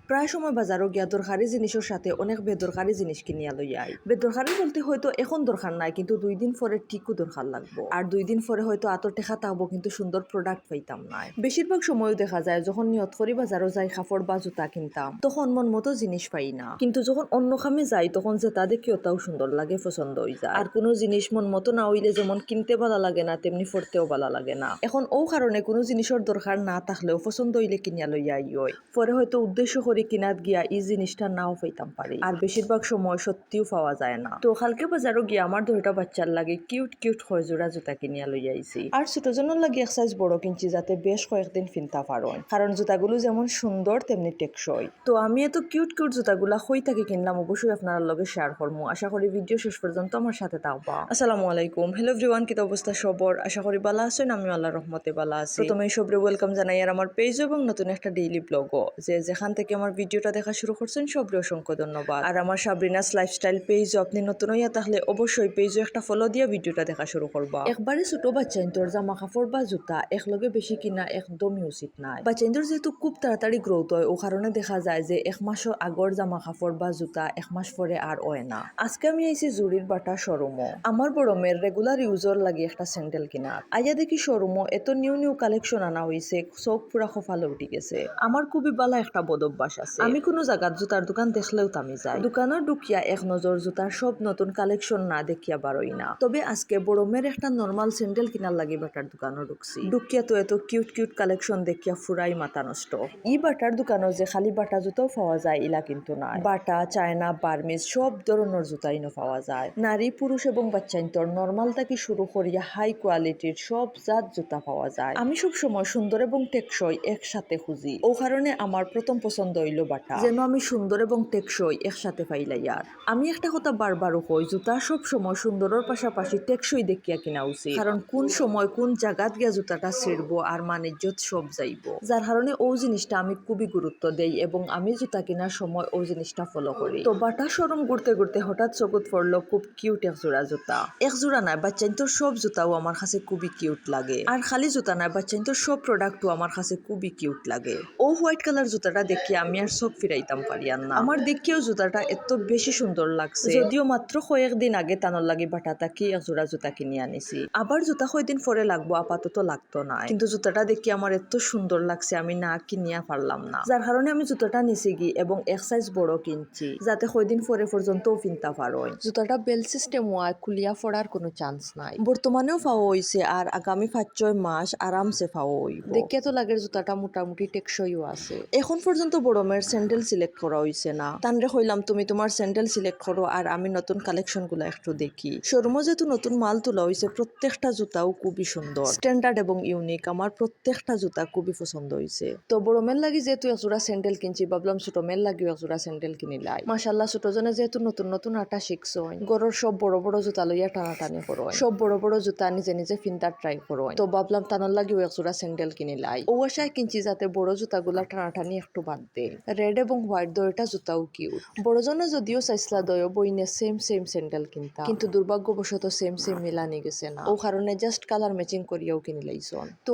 প্রায় সময় বাজারও গিয়া দরকারি জিনিসের সাথে অনেক বেদরকারি জিনিস কিনিয়া লই আই। বেদরকারি বলতে হয়তো এখন দরকার নাই, কিন্তু 2 দিন পরে ঠিকও দরকার লাগবো। আর 2 দিন পরে হয়তো আতর টেকা থাকবো, কিন্তু সুন্দর প্রোডাক্ট পাইতাম নাই। বেশিরভাগ সময়ও দেখা যায় যখন নিয়ত করি বাজারও যাই কাপড় বা জুতা কিনতাম, তখন মন মতো জিনিস পাই না। কিন্তু যখন অন্য খামে যাই তখন যে তা দেখি ওটাও সুন্দর লাগে, পছন্দ হয়ে যায়। আর কোনো জিনিস মন মতো না হইলে যেমন কিনতে ভালো লাগে না, তেমনি পড়তেও ভালো লাগে না। এখন ও কারণে কোনো জিনিসের দরকার না থাকলেও পছন্দ হইলে কিনিয়া লইয়া আই। পরে হয়তো উদ্দেশ্য করে কিনাত গিয়া এই জিনিসটা নাও পাইতাম পারি, আর বেশিরভাগ সময় সত্যিও পাওয়া যায় না। তো কালকে বাজারও গিয়া আমার 2টা বাচ্চার লাগে কিউট কিউট জোড়া জুতা কিনিয়া লইয়া আইছি। আর ছোটজনের লাগে এক সাইজ বড় কিনছি, যাতে বেশ কয়েকদিন কিনতে পারেন, কারণ জুতাগুলো যেমন সুন্দর তেমনি টেকসই। তো আমি এত কিউট কিউট জুতাগুলা কই থেকে কিনলাম অবশ্যই আপনার লগে শেয়ার করবো। আশা করি ভিডিও শেষ পর্যন্ত আমার সাথে থাকবা। আসসালামু আলাইকুম, হ্যালো এভরিওয়ান, কি অবস্থা সবর? আশা করি ভালো আছেন, আমি আল্লাহর রহমতে ভালো আছি। প্রথমেই সবরে ওয়েলকাম জানাই আর আমার পেজ এবং নতুন একটা ডেইলি ব্লগও। যেখান থেকে আমার ভিডিওটা দেখা শুরু করছেন সবরে অসংখ্য ধন্যবাদ। আর আমার সাবরিনাস লাইফস্টাইল পেজ আপনি নতুন হইয়া তাহলে অবশ্যই পেজও একটা ফলো দিয়ে ভিডিওটা দেখা শুরু করবা। একবারে ছোট বাচ্চাইন্তর জামা কাপড় বা জুতা একলগে বেশি কিনা একদমই উচিত নাই। বাচ্চাইন্তর যেহেতু খুব তাড়াতাড়ি গ্রোথ হয়, ও কারণে দেখা যায় যে 1 মাসের আগর জামা কাপড় বা জুতা 1 মাস পরে আর হয় না। আজকে আমি আইছি জুরির বাটা শোরুমও। আমার বড় মেয়ের রেগুলার ইউজর লাগে একটা স্যান্ডেল কিনার। আইয়া দেখি শোরুমও এত নিউ নিউ কালেকশন আনা হয়েছে, চোখ পুরা কপালে উঠি গেছে। আমার খুবই ভালো একটা বদ অভ্যাস আছে, আমি কোনো জায়গার জুতার দোকান দেখলেও তামি যাই। দোকানের ঢুকিয়া এক নজর জুতার সব নতুন কালেকশন না দেখিয়া বারোই না। তবে আজকে বড় মেয়ের একটা নর্মাল স্যান্ডেল কিনার লাগে বাটার দোকানও ঢুকছি। ঢুকিয়া তো এত কিউট কিউট কালেকশন দেখিয়া ফুরাই মাথা নষ্ট। ই বাটার দোকানও যে খালি বাটা জুতাও পাওয়া যায় ইলা কিন্তু না। বাটা, চায়না, বার্মিজ সব ধরনের জুতাই পাওয়া যায়। নারী, পুরুষ এবং বাচ্চাইন্তর নর্মাল থেকে শুরু করিয়া হাই কোয়ালিটির সব জাত জুতা পাওয়া যায়। আমি সব সময় সুন্দর এবং টেকসই একসাথে খুঁজি, ও কারণে আমার প্রথম পছন্দ হইল বাটা, যেন আমি সুন্দর এবং টেকসই একসাথে পাইলাই। আর আমি একটা কথা বারবারও কই, জুতা সব সময় সুন্দরের পাশাপাশি টেকসই দেখিয়া কিনা উচিত, কারণ কোন সময় কোন জায়গাত গিয়া জুতাটা ছিড়বো আর মানিজ্যত সব যাইব। যার কারণে ও জিনিসটা আমি খুবই গুরুত্ব দেই এবং আমি জুতা কেনার সময় ও জিনিসটা ফলো করি। তো বাটা শোরুম ঘুরতে ঘুরতে হঠাৎ চকুত পড়লো খুব কিউট এক জোড়া জুতা। এক জোড়া নাই, বাচ্চাইন্তর সব জুতাও আমার কাছে খুবই কিউট লাগে। আর খালি জুতা নাই, বাচ্চাইন্তর সব প্রোডাক্টও আমার কাছে খুবই কিউট লাগে। ও হোয়াইট কালার জুতাটা দেখি আমি আর সব ফিরাইতাম পারি আর না। আমার দেখিও জুতাটা এত বেশি সুন্দর লাগছে, যদিও মাত্র কয়েকদিন আগে তানোর লাগে বাটা থাকি এক জোড়া জুতা কিনে আনিছি। আবার জুতা কয়দিন পরে লাগবো, আপাতত লাগতো না, কিন্তু জুতাটা দেখি আমার এত সুন্দর লাগছে আমি না কিনিয়া পারলাম না। যার কারণে আমি জুতাটা নিছি গি এবং এক সাইজ বড় কিনছি, যাতে কয়দিন পরে পর্যন্তও কিনতে পারো। জুতাটা বেল সিস্টেম হয়, খুলিয়া পড়ার কোনো চান্স নাই। বর্তমানেও পাওয়া হয়েছে আর আগামী 5-6 মাস আরামসে পাওয়া হইব। দেখিয়া তো লাগে জুতাটা মোটামুটি টেকসইও আছে। এখন পর্যন্ত বড় মেয়ের স্যান্ডেল সিলেক্ট করা হয়েছে না। তানরে কইলাম তুমি তোমার স্যান্ডেল সিলেক্ট করো আর আমি নতুন কালেকশন গুলা একটু দেখি। শোরুমে যেহেতু নতুন মাল তোলা হয়েছে, প্রত্যেকটা জুতাও খুবই সুন্দর, স্ট্যান্ডার্ড এবং ইউনিক। আমার প্রত্যেকটা জুতা খুবই পছন্দ হয়েছে। তো বড় মেয়ের লাগি যেহেতু একজোড়া স্যান্ডেল কিনছি, ভাবলাম ছোট মেয়ের লাগিও একজোড়া স্যান্ডেল কিনিলাই। মাশাল্লাহ, ছোটজনে যেহেতু নতুন নতুন আটা শিখছেন, গরুর সব বড় বড় জুতা লইয়া টানাটানি করো, সব বড় বড় জুতা নিজে নিজে ফিনতার ট্রাই করো। তো ভাবলাম তানোর লাগিও একজোড়া স্যান্ডেল কিনিলাই। ও আশায় কিনছি যাতে বড় জুতাগুলা টানাটানি একটু বাদ দে। রেড এবং হোয়াইট দয়টা জুতাও কিউট। বড়জনে যদিও চাইছিলা দয় বইনে সেম সেম স্যান্ডেল কিনতা, কিন্তু দুর্ভাগ্যবশত সেম সেম মিলানি গেছে না, ও কারণে জাস্ট কালার ম্যাচিং করিয়াও কিনি লাইছন। তো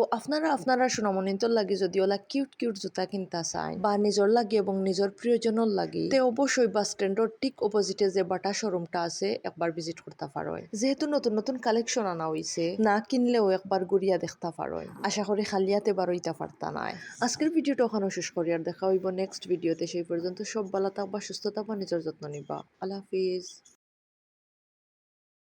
আপনারা সোনামণিন্তর লাগি যদি ওলা কিউট কিউট জুতা কিনতা চাই বা নিজর লাগি এবং নিজর প্রিয়জনের লাগি, তে অবশ্যই বাস স্ট্যান্ডের ঠিক অপোজিটে যে বাটা শোরুমটা আছে একবার ভিজিট করতে পারো। যেহেতু নতুন নতুন কালেকশন আনা হয়েছে, না কিনলেও একবার ঘুরিয়া দেখতে পারো। আশা করি খালিয়াতে বারোইতা পারতা নাই। আজকের ভিডিওটা ওখানে শেষ করি, আর দেখা হইব নেক্সট ভিডিওতে। সেই পর্যন্ত সব ভালো থাকবা, সুস্থ থাকবা, নিজের যত্ন নিবা। আল্লাহ হাফিজ।